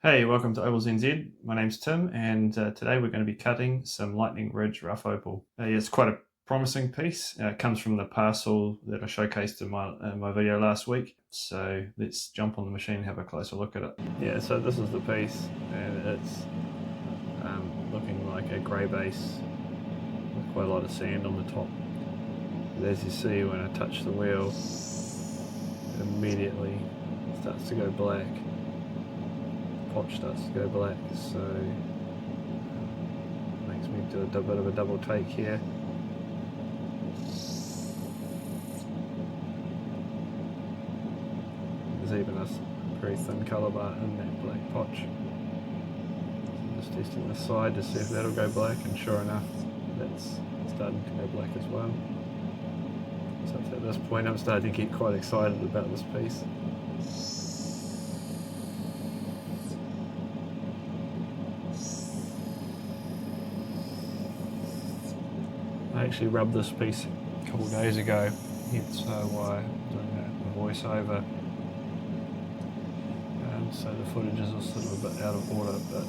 Hey, welcome to Opals NZ. My name's Tim, and today we're going to be cutting some Lightning Ridge rough opal. Yeah, it's quite a promising piece. It comes from the parcel that I showcased in my video last week. So let's jump on the machine and have a closer look at it. Yeah, so this is the piece, and it's looking like a grey base with quite a lot of sand on the top. But as you see, when I touch the wheel, it immediately starts to go black. Potch starts to go black, so makes me do a bit of a double take here. There's even a very thin colour bar in that black potch. So just testing the side to see if that'll go black, and sure enough, that's starting to go black as well. So at this point I'm starting to get quite excited about this piece. I actually rubbed this piece a couple of days ago, hence why I'm doing a voiceover. So the footage is sort of a bit out of order, but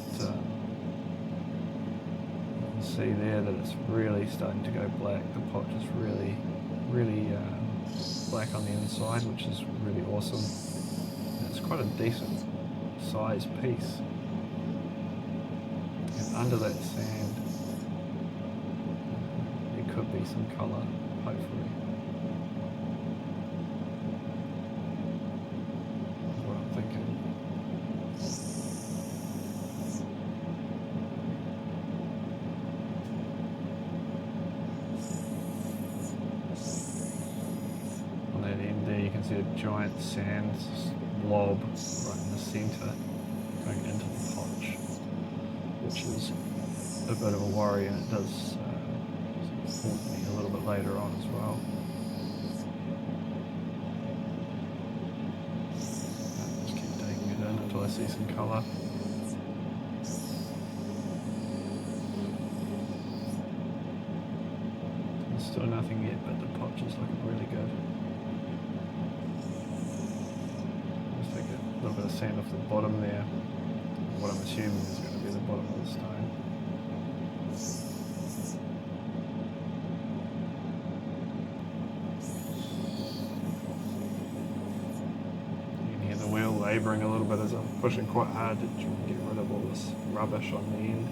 you can see there that it's really starting to go black. The potch is really black on the inside, which is really awesome. And it's quite a decent sized piece. And under that sand, there could be some colour, hopefully. That's what I'm thinking. On that end there you can see a giant sand blob right in the centre going into the potch, which is a bit of a worry, and it does haunt me a little bit later on as well. I'll just keep taking it in until I see some colour. There's still nothing yet, but the potch is looking really good. Just take a little bit of sand off the bottom there, what I'm assuming is going to be the bottom of the stone. Wheel labouring a little bit as I'm pushing quite hard to try and get rid of all this rubbish on the end.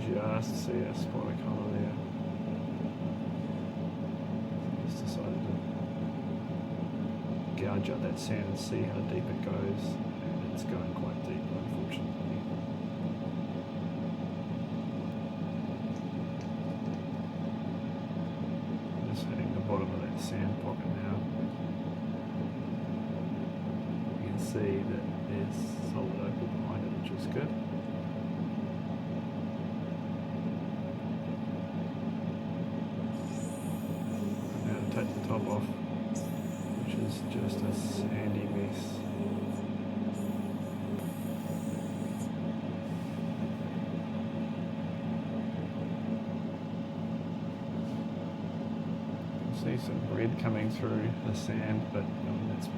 You can just see a spot of colour there. I just decided to gouge out that sand and see how deep it goes, and it's going quite deep, unfortunately. Bottom of that sand pocket now. You can see that there's solid opal behind it, which is good. Now to take the top off, which is just a sandy mess. See some red coming through the sand, but it's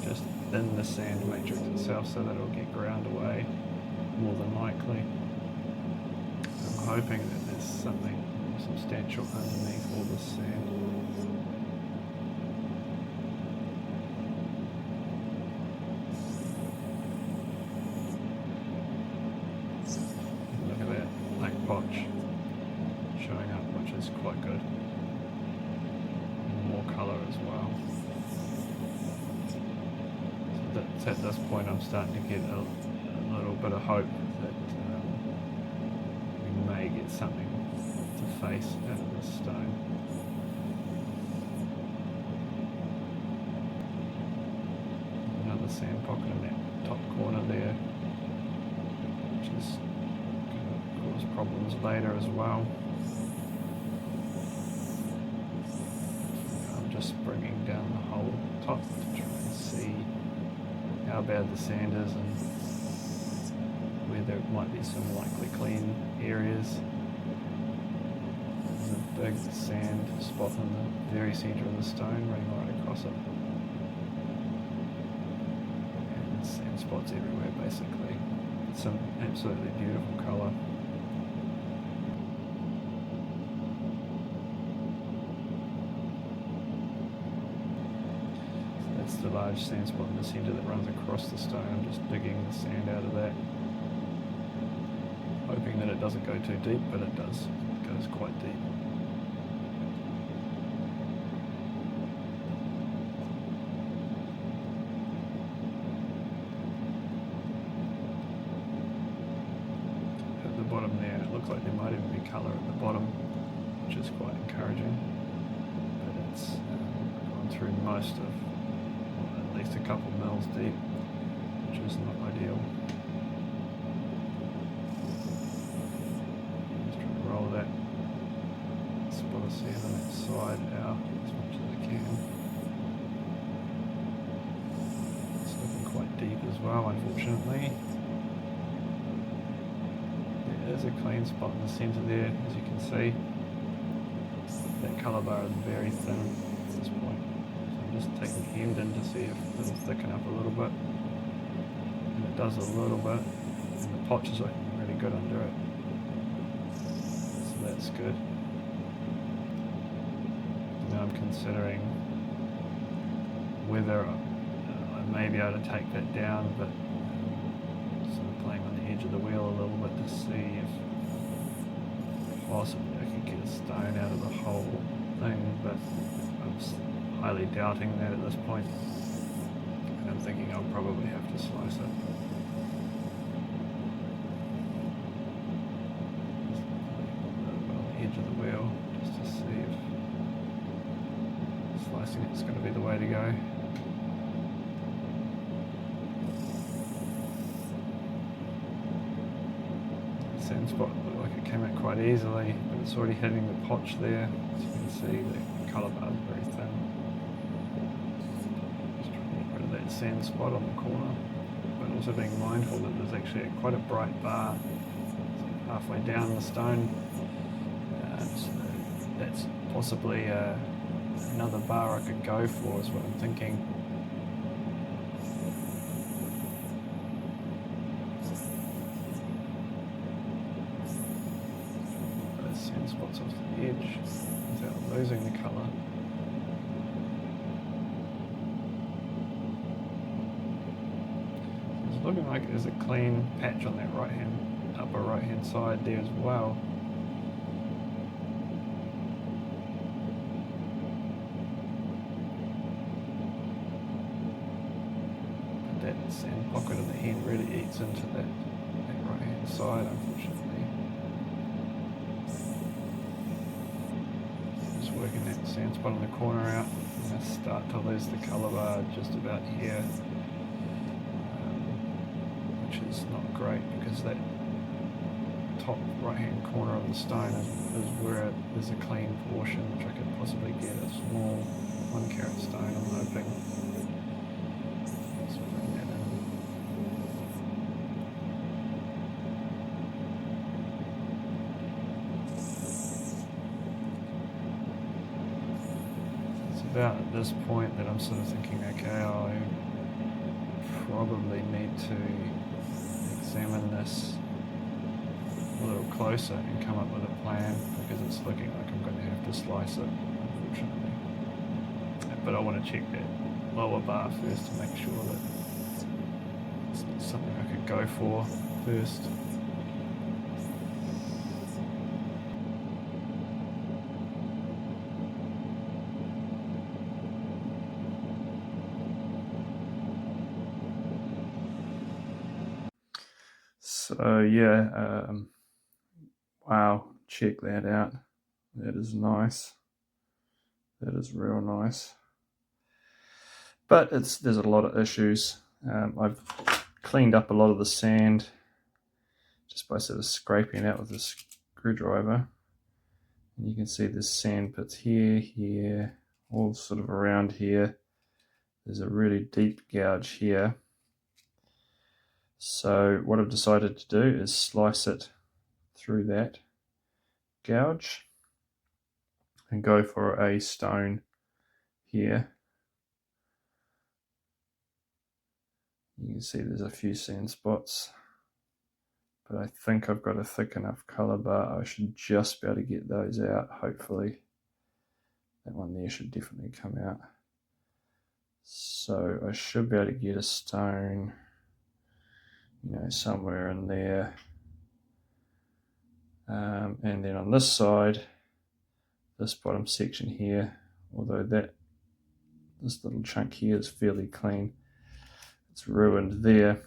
just in the sand matrix itself, so that it'll get ground away more than likely. I'm hoping that there's something substantial underneath all this sand. Look at that black potch showing up, which is quite good. Colour as well. So that's at this point I'm starting to get a little bit of hope that we may get something to face out of this stone. Another sand pocket in that top corner there, which is going to cause problems later as well. Just bringing down the whole top to try and see how bad the sand is and where there might be some likely clean areas. There's a big sand spot in the very centre of the stone running right across it. spots everywhere basically. It's some absolutely beautiful colour. So that's the large sand spot in the centre that runs across the stone. I'm just digging the sand out of that, hoping that it doesn't go too deep, but it does. It goes quite deep. At the bottom there, it looks like there might even be colour at the bottom, which is quite encouraging. But it's gone through most of, well, at least a couple mils deep, which is not ideal. Just trying to roll that spot of sand on that side out as much as I can. It's looking quite deep as well, unfortunately. There's a clean spot in the centre there, as you can see. That colour bar is very thin at this point. So I'm just taking the end in to see if it'll thicken up a little bit. And it does a little bit. And the potch is looking really good under it. So that's good. Now I'm considering whether I may be able to take that down, but sort of playing on the edge of the wheel a little bit to see if possibly I could get a stone out of the whole thing, but I'm highly doubting that at this point, and I'm thinking I'll probably have to slice it. On the edge of the wheel just to see if slicing it's going to be the way to go. Sand spot looked like it came out quite easily, but it's already hitting the potch there. As you can see, the colour bar is very thin. Just trying to get rid of that sand spot on the corner, but also being mindful that there's actually quite a bright bar halfway down the stone. So that's possibly another bar I could go for, is what I'm thinking. Sand spots off the edge without losing the colour. It's looking like there's a clean patch on that upper right hand side there as well. But that sand pocket at the end really eats into that right hand side, unfortunately. Working that sand spot on the corner out. I'm going to start to lose the colour bar just about here, which is not great because that top right hand corner of the stone is where there's a clean portion, which I could possibly get a small 1 carat stone, I'm hoping. Let's bring that in. About at this point that I'm sort of thinking, okay, I probably need to examine this a little closer and come up with a plan, because it's looking like I'm going to have to slice it, unfortunately. But I want to check that lower bar first to make sure that it's something I could go for first. So yeah, wow, check that out. That is nice. That is real nice. But there's a lot of issues. I've cleaned up a lot of the sand just by sort of scraping it out with a screwdriver. And you can see there's sand pits here, all sort of around here. There's a really deep gouge here. So what I've decided to do is slice it through that gouge and go for a stone here. You can see there's a few sand spots, but I think I've got a thick enough colour bar. I should just be able to get those out, hopefully. That one there should definitely come out. So I should be able to get a stone, you know, somewhere in there. And then on this side, this bottom section here, although this little chunk here is fairly clean, it's ruined there.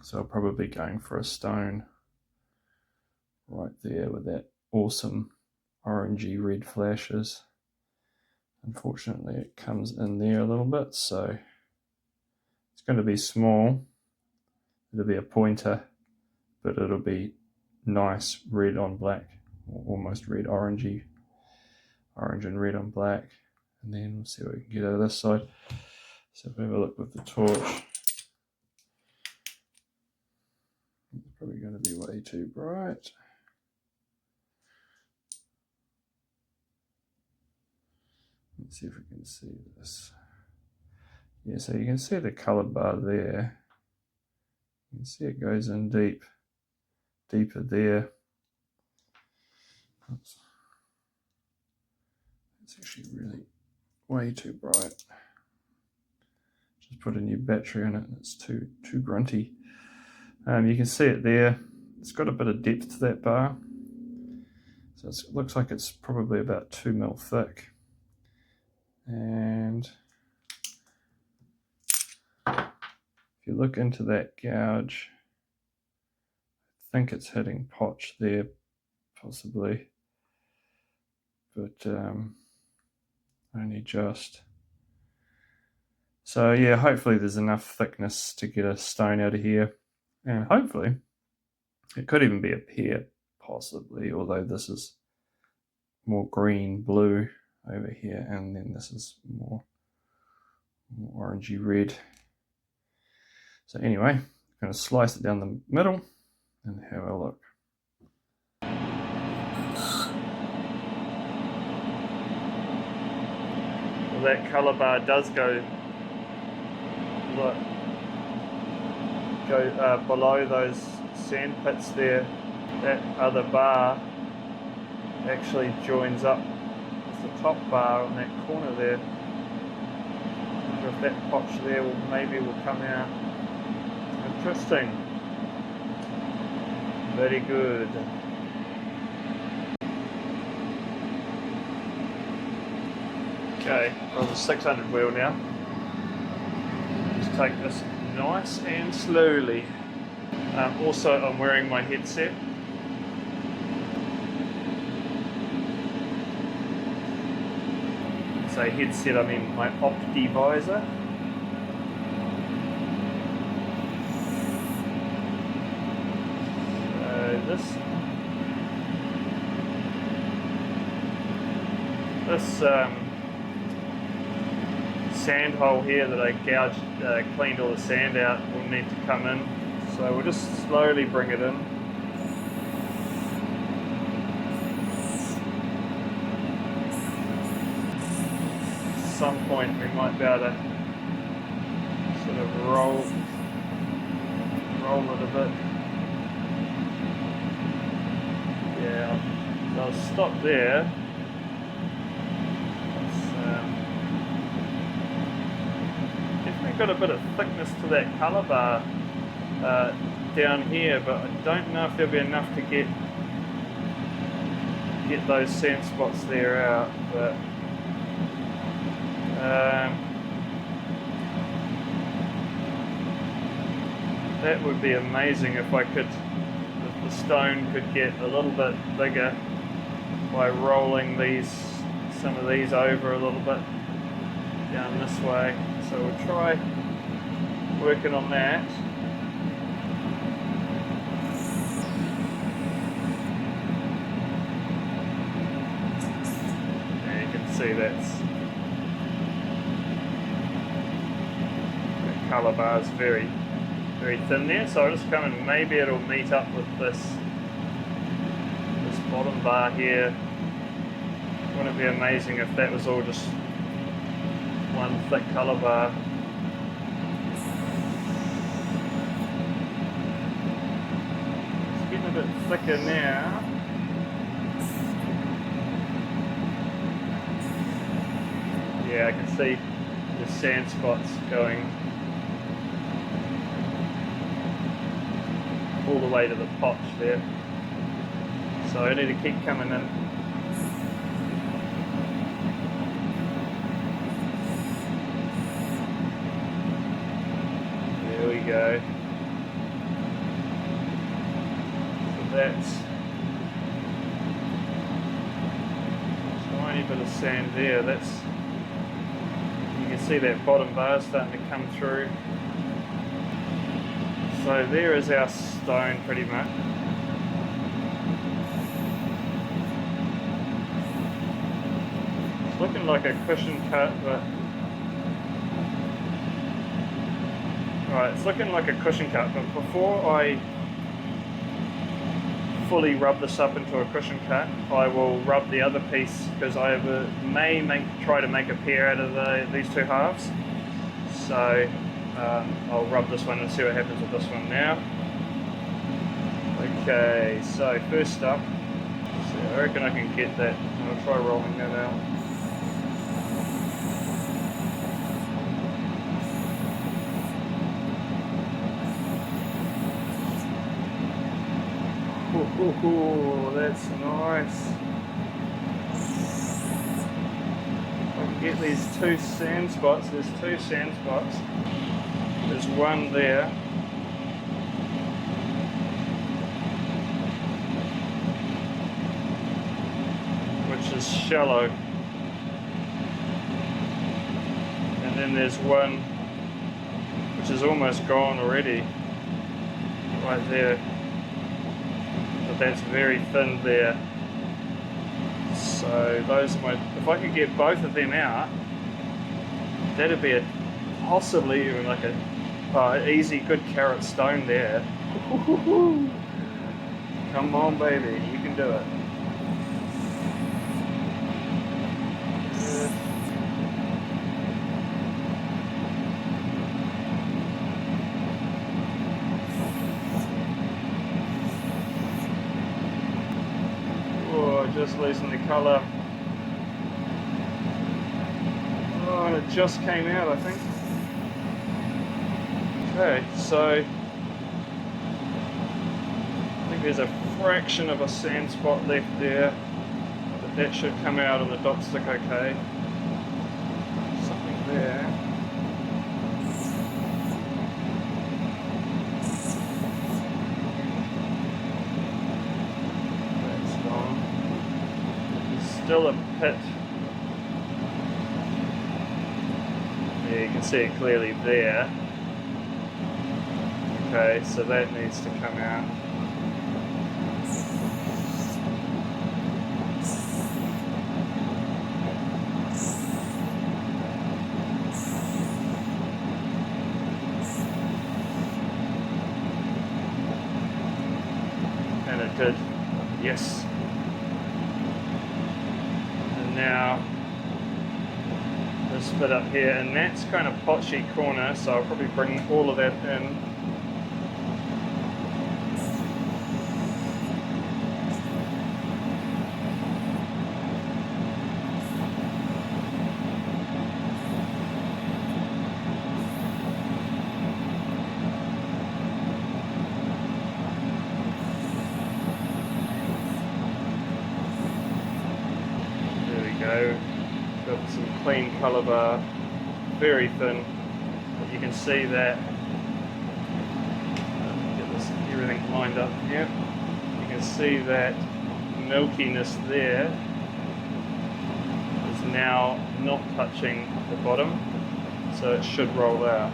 So I'll probably be going for a stone right there with that awesome orangey red flashes. Unfortunately, it comes in there a little bit, so it's going to be small. It'll be a pointer, but it'll be nice red on black, or almost red orangey, orange and red on black. And then we'll see what we can get out of this side. So if we have a look with the torch, it's probably going to be way too bright. Let's see if we can see this. Yeah, so you can see the color bar there. You can see it goes in deeper there. Oops. It's actually really way too bright. Just put a new battery in it and it's too grunty. You can see it there. It's got a bit of depth to that bar. So it looks like it's probably about 2 mil thick. And if you look into that gouge, I think it's hitting Potch there, possibly, but only just. So yeah, hopefully there's enough thickness to get a stone out of here, and hopefully it could even be a pear, possibly, although this is more green blue over here, and then this is more orangey red. So anyway, I'm going to slice it down the middle and have a look. Well, that colour bar does go below those sand pits there. That other bar actually joins up with the top bar on that corner there. I wonder if that potch there maybe will come out. Interesting. Very good. Okay, on the 600 wheel now. Just take this nice and slowly. Also, I'm wearing my headset. Say headset, I mean my Opti visor. This sand hole here that I gouged, cleaned all the sand out, will need to come in. So we'll just slowly bring it in. At some point we might be able to sort of roll it a bit. Yeah, I'll stop there. Definitely got a bit of thickness to that colour bar down here, but I don't know if there'll be enough to get those sand spots there out. But that would be amazing if the stone could get a little bit bigger by rolling some of these over a little bit down this way. So we'll try working on that. And you can see the colour bar is very, very thin there. So I'll just come and maybe it'll meet up with this bottom bar here. Wouldn't it be amazing if that was all just one thick colour bar? bit thicker now. Yeah, I can see the sand spots going all the way to the potch there. So I need to keep coming in. There we go. So that's a tiny bit of sand there. That's, you can see that bottom bar starting to come through. So there is our stone pretty much. It's looking like a cushion cut, but right, it's looking like a cushion cut, but before I fully rub this up into a cushion cut, I will rub the other piece, because I may try to make a pair out of these two halves. So I'll rub this one and see what happens with this one now. Okay, so first up, I reckon I can get that. I'll try rolling that out. Ooh, that's nice. I can get these two sand spots. There's two sand spots. There's one there. Which is shallow. And then there's one which is almost gone already. Right there. But that's very thin there. So those are my, if I could get both of them out, that'd be a possibly even like a easy good carat stone there. Come on baby, you can do it. Just losing the colour. Oh, and it just came out, I think. Okay, so I think there's a fraction of a sand spot left there, but that should come out on the dot stick okay. Something there. Still a pit. Yeah, you can see it clearly there. Okay, so that needs to come out. And it did. Yes. Now this bit up here, and that's kind of potchy corner, so I'll probably bring all of that in. Got some clean colour bar, very thin, but you can see that. Get this everything lined up here. You can see that milkiness there is now not touching the bottom, so it should roll out.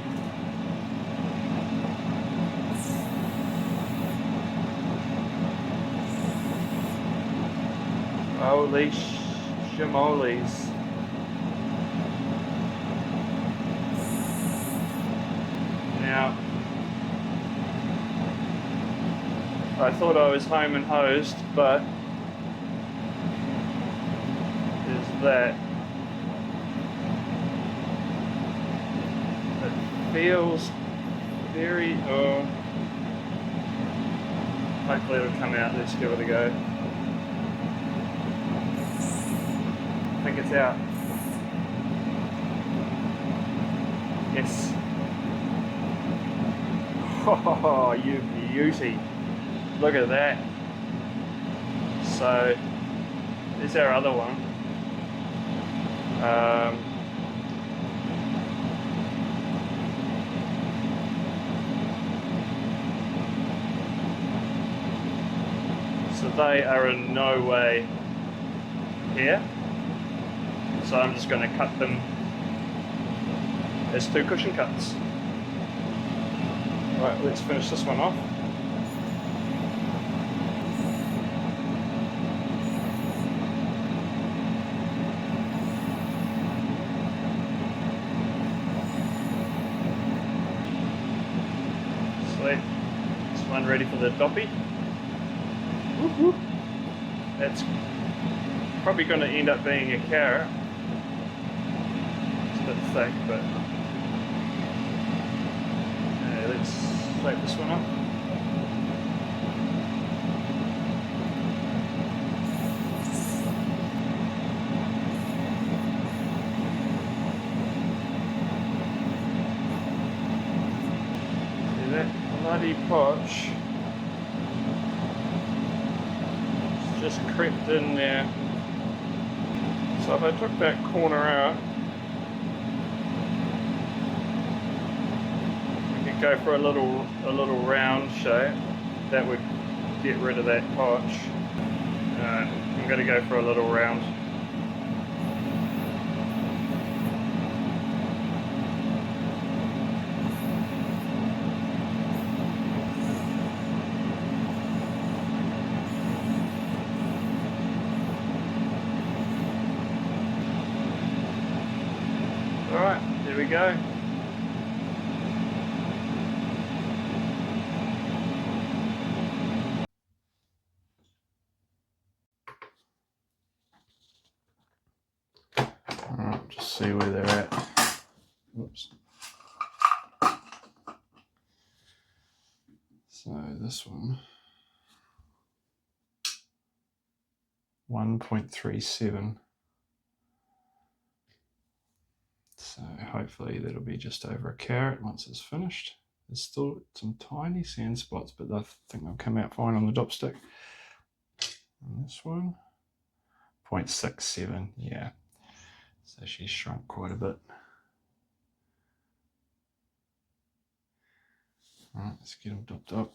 Holy shimolies. Now, I thought I was home and hosed, but there's that. It feels very, Hopefully it'll come out. Let's give it a go. I think it's out. Yes. Oh, you beauty. Look at that. So, there's our other one. So they are in no way here. So I'm just going to cut them as 2 cushion cuts. Right, let's finish this one off. Sweet. This one ready for the doppy. That's probably going to end up being a carrot. It's a bit thick, but let's shape this one up. See that bloody Potch just crept in there. So if I took that corner out, we could go for a little round shape. That would get rid of that Potch. I'm going to go for a little round. Alright, there we go. Alright, just see where they're at. Oops. So this one, 1.37. So hopefully that'll be just over a carrot once it's finished. There's still some tiny sand spots, but I think they'll come out fine on the dopstick. And this one, 0.67, yeah. So she's shrunk quite a bit. All right, let's get them dopped up.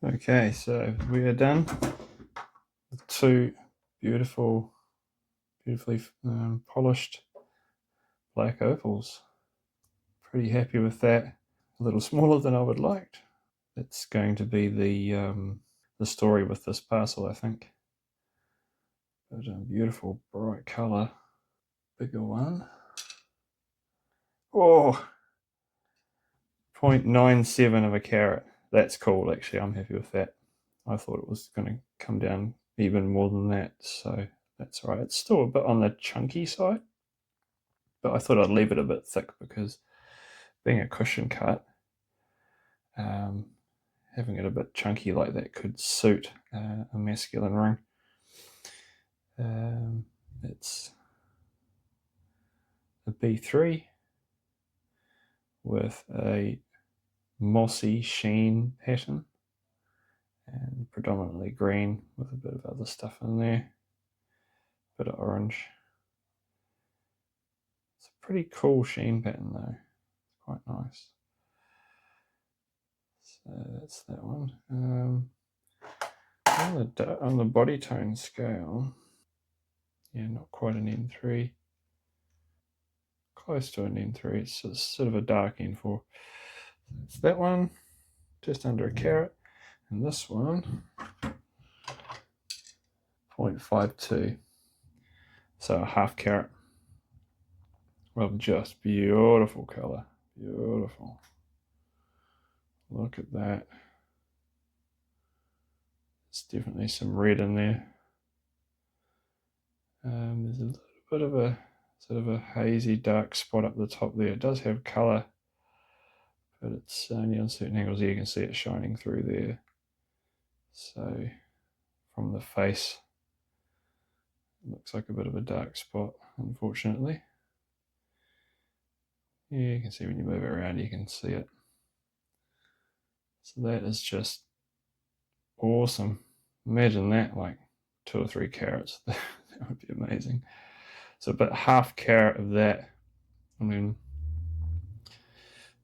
Okay, so we are done with two beautifully polished black opals. Pretty happy with that. A little smaller than I would liked. That's going to be the story with this parcel, I think. But a beautiful bright colour. Bigger one. Oh, 0.97 of a carat. That's cool, actually. I'm happy with that. I thought it was going to come down even more than that, so that's all right. It's still a bit on the chunky side, but I thought I'd leave it a bit thick because being a cushion cut, having it a bit chunky like that could suit a masculine ring. It's a B3 with a mossy sheen pattern and predominantly green with a bit of other stuff in there, a bit of orange. It's a pretty cool sheen pattern though, it's quite nice. So that's that one. On the body tone scale, yeah, not quite an N3, close to an N3. It's sort of a dark N4. It's that one, just under a carat, and this one, 0.52, so a half carat. Well, just beautiful color, beautiful. Look at that. There's definitely some red in there. There's a little bit of a sort of a hazy dark spot up the top there. It does have color, but it's only on certain angles. You can see it shining through there. So from the face, it looks like a bit of a dark spot, unfortunately. Yeah, you can see when you move it around, you can see it. So that is just awesome. Imagine that, like 2 or 3 carats. That would be amazing. So about half carat of that. I mean,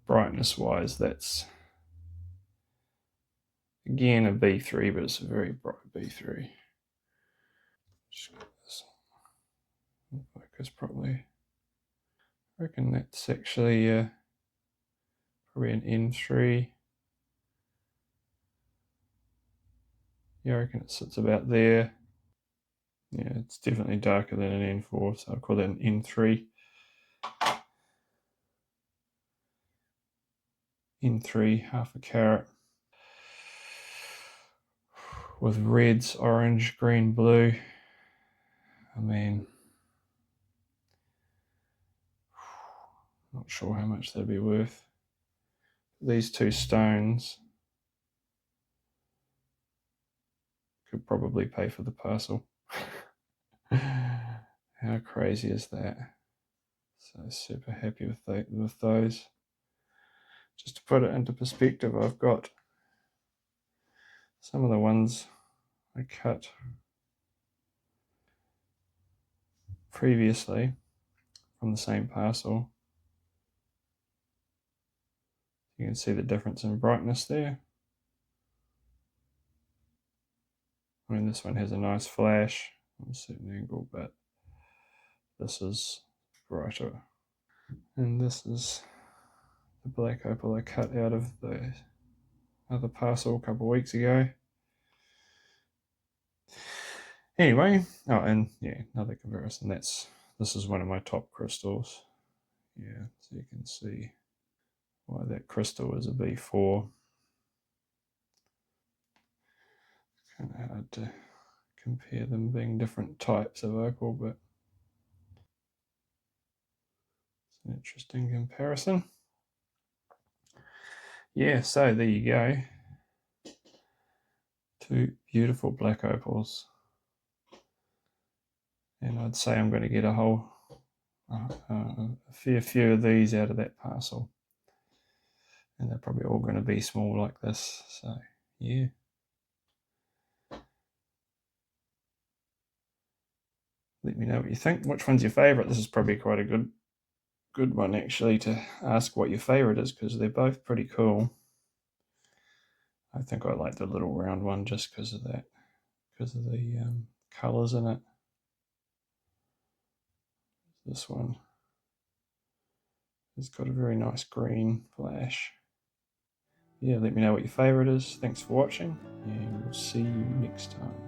brightness wise, that's again a B3, but it's a very bright B3. Just get this focus properly. I reckon that's actually probably an N3. Yeah, I reckon it sits about there. Yeah, it's definitely darker than an N4, so I'll call that an N3. N3, half a carat. With reds, orange, green, blue. I mean, not sure how much they'd be worth. These two stones could probably pay for the parcel. How crazy is that? So super happy with those. Just to put it into perspective, I've got some of the ones I cut previously from the same parcel. You can see the difference in brightness there. I mean, this one has a nice flash on a certain angle, but this is brighter. And this is the black opal I cut out of the other parcel a couple of weeks ago. Anyway, oh, and yeah, another comparison. This is one of my top crystals. Yeah, so you can see why that crystal is a B4. Kind of hard to compare them being different types of opal, but it's an interesting comparison. Yeah, so there you go. 2 beautiful black opals. And I'd say I'm going to get a fair few of these out of that parcel. And they're probably all going to be small like this. So, yeah. Let me know what you think. Which one's your favourite? This is probably quite a good one actually to ask what your favourite is, because they're both pretty cool. I think I like the little round one just because of that, because of the colours in it. This one has got a very nice green flash. Yeah, let me know what your favourite is. Thanks for watching, and we'll see you next time.